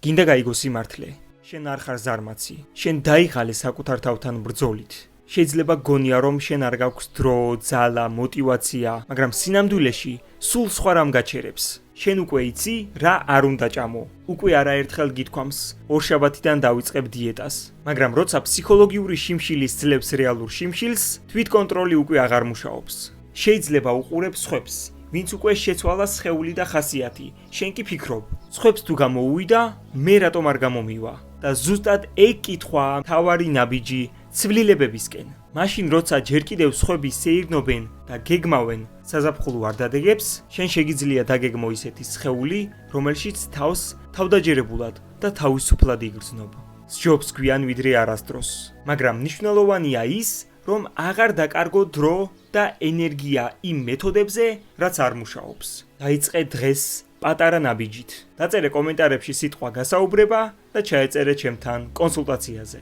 გინდა გაიგო სიმართლე. შენ არ ხარ ზარმაცი. შენ დაიღალე საკუთარ თავთან ბრძოლით. შეიძლება გონია რომ შენ არ გაქვს დრო, ძალა, мотиваცია, მაგრამ სინამდვილეში სულ სხვა რამ გაჩერებს. შენ უკვე იცი რა არ უნდა ჭამო. უკვე არაერთხელ გითქვამს, ორშაბათიდან დავიწყებ დიეტას. მაგრამ როცა ფსიქოლოგიური შიმშილი სძლევს რეალურ შიმშილს, თვითკონტროლი უკვე აღარ მუშაობს. შეიძლება უყურებ სხვებს, ვინც უკვე შეცვალა სხეული და ხასიათი. შენ კი ფიქრობ, სხვებს თუ გამოუვიდა, მე რატომ არ გამომივა? და ზუსტად ეგ კითხვაა მთავარი ნაბიჯი ცვლილებებისკენ. მაშინ როცა ჯერ კიდევ სხვები სეირნობენ და გეგმავენ, საზაფხულო არ დადეგებს, შენ შეგიძლია დაგეგმო ისეთი სხეული, რომელშიც თავს თავდაჯერებულად და თავისუფლად იგრძნობ. სჯობს გვიან ვიდრე არასდროს. მაგრამ მნიშვნელოვანია ის, რომ აღარ დაკარგო დრო და ენერგია იმ მეთოდებზე, რაც არ მუშაობს. დაიწყე დღეს პატარა ნაბიჯით. დაწერე კომენტარებში სიტყვა გასაუბრება და ჩაეწერე ჩემთან კონსულტაციაზე.